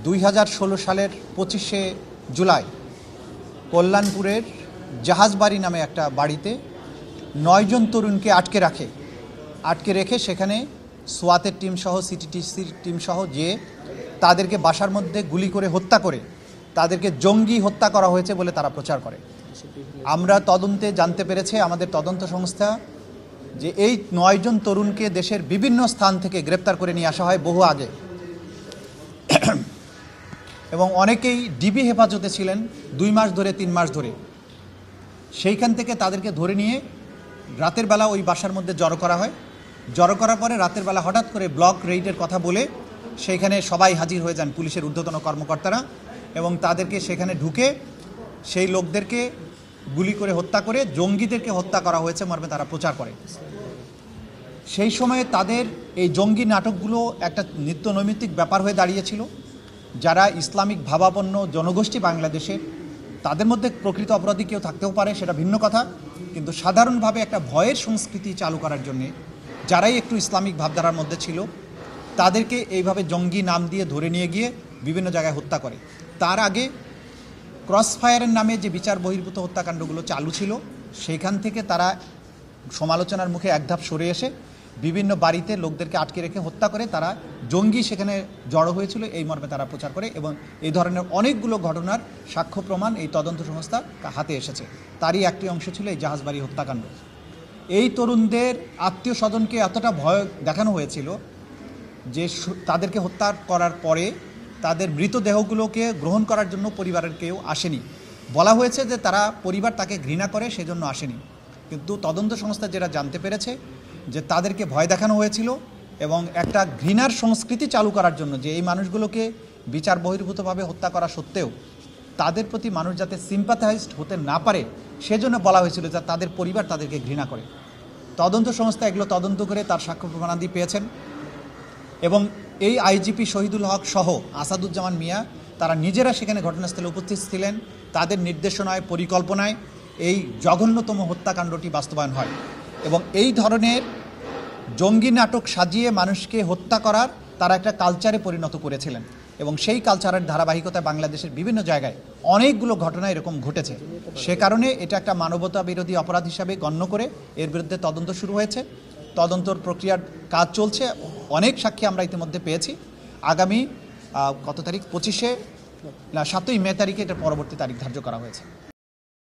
2016 সালের 25শে জুলাই কল্যাণপুরের জাহাজবাড়ি নামে একটা বাড়িতে 9 জন তরুণকে আটকে রেখে সেখানে সোয়াতের টিম সহ সিটিটিসির টিম সহ যে তাদেরকে বাসার মধ্যে গুলি করে হত্যা করে তাদেরকে জঙ্গি হত্যা করা হয়েছে বলে তারা প্রচার করে। আমরা তদন্তে জানতে পেরেছে আমাদের তদন্ত সংস্থা যে এই 9 জন তরুণকে দেশের বিভিন্ন স্থান থেকে গ্রেপ্তার করে নিয়ে আসা হয় বহু আগে, এবং অনেকেই ডিবি হেফাজতে ছিলেন 2 মাস ধরে 3 মাস ধরে। সেইখান থেকে তাদেরকে ধরে নিয়ে রাতের বেলা ওই বাসার মধ্যে জড়ো করা হয়। জড়ো করার পরে রাতের বেলা হঠাৎ করে ব্লক রেইডের কথা বলে সেইখানে সবাই হাজির হয়ে যান, পুলিশের ঊর্ধ্বতন কর্মকর্তারা, এবং তাদেরকে সেখানে ঢুকে সেই লোকদেরকে গুলি করে হত্যা করে জঙ্গিদেরকে হত্যা করা হয়েছে মর্মে তারা প্রচার করে। সেই সময়ে তাদের এই জঙ্গি নাটকগুলো একটা নিত্য নৈমিত্তিক ব্যাপার হয়ে দাঁড়িয়েছিল। যারা ইসলামিক ভাবাপন্ন জনগোষ্ঠী বাংলাদেশের, তাদের মধ্যে প্রকৃত অপরাধী কেউ থাকতেও পারে, সেটা ভিন্ন কথা, কিন্তু সাধারণভাবে একটা ভয়ের সংস্কৃতি চালু করার জন্যে যারাই একটু ইসলামিক ভাবধারার মধ্যে ছিল তাদেরকে এইভাবে জঙ্গি নাম দিয়ে ধরে নিয়ে গিয়ে বিভিন্ন জায়গায় হত্যা করে। তার আগে ক্রসফায়ারের নামে যে বিচার বহির্ভূত হত্যাকাণ্ডগুলো চালু ছিল সেখান থেকে তারা সমালোচনার মুখে এক ধাপ সরে এসে বিভিন্ন বাড়িতে লোকদেরকে আটকে রেখে হত্যা করে তারা জঙ্গি সেখানে জড়ো হয়েছিল এই মর্মে তারা প্রচার করে, এবং এই ধরনের অনেকগুলো ঘটনার সাক্ষ্য প্রমাণ এই তদন্ত সংস্থা হাতে এসেছে। তারই একটি অংশ ছিল এই জাহাজবাড়ি হত্যাকাণ্ড। এই তরুণদের আত্মীয় স্বজনকে এতটা ভয় দেখানো হয়েছিল যে তাদেরকে হত্যা করার পরে তাদের মৃতদেহগুলোকে গ্রহণ করার জন্য পরিবারের কেউ আসেনি। বলা হয়েছে যে তারা পরিবার তাকে ঘৃণা করে সেজন্য আসেনি, কিন্তু তদন্ত সংস্থা যেটা জানতে পেরেছে যে তাদেরকে ভয় দেখানো হয়েছিল এবং একটা ঘৃণার সংস্কৃতি চালু করার জন্য, যে এই মানুষগুলোকে বিচার বহির্ভূতভাবে হত্যা করা সত্ত্বেও তাদের প্রতি মানুষ যাতে সিম্পাথাইজড হতে না পারে সেজন্য বলা হয়েছিল যে তাদের পরিবার তাদেরকে ঘৃণা করে। তদন্ত সংস্থা এগুলো তদন্ত করে তার সাক্ষ্য প্রমাণাদি পেয়েছেন, এবং এই আইজিপি শহীদুল হক সহ আসাদুজ্জামান মিয়া তারা নিজেরা সেখানে ঘটনাস্থলে উপস্থিত ছিলেন। তাদের নির্দেশনায় পরিকল্পনায় এই জঘন্যতম হত্যাকাণ্ডটি বাস্তবায়ন হয়, এবং এই ধরনের জঙ্গি নাটক সাজিয়ে মানুষকে হত্যা করার তারা একটা কালচারে পরিণত করেছিলেন, এবং সেই কালচারের ধারাবাহিকতায় বাংলাদেশের বিভিন্ন জায়গায় অনেকগুলো ঘটনা এরকম ঘটেছে। সে কারণে এটা একটা মানবতা বিরোধী অপরাধ হিসাবে গণ্য করে এর বিরুদ্ধে তদন্ত শুরু হয়েছে। তদন্তর প্রক্রিয়ার কাজ চলছে, অনেক সাক্ষী আমরা ইতিমধ্যে পেয়েছি। আগামী কত তারিখ, 7ই মে তারিখে এটার পরবর্তী তারিখ ধার্য করা হয়েছে।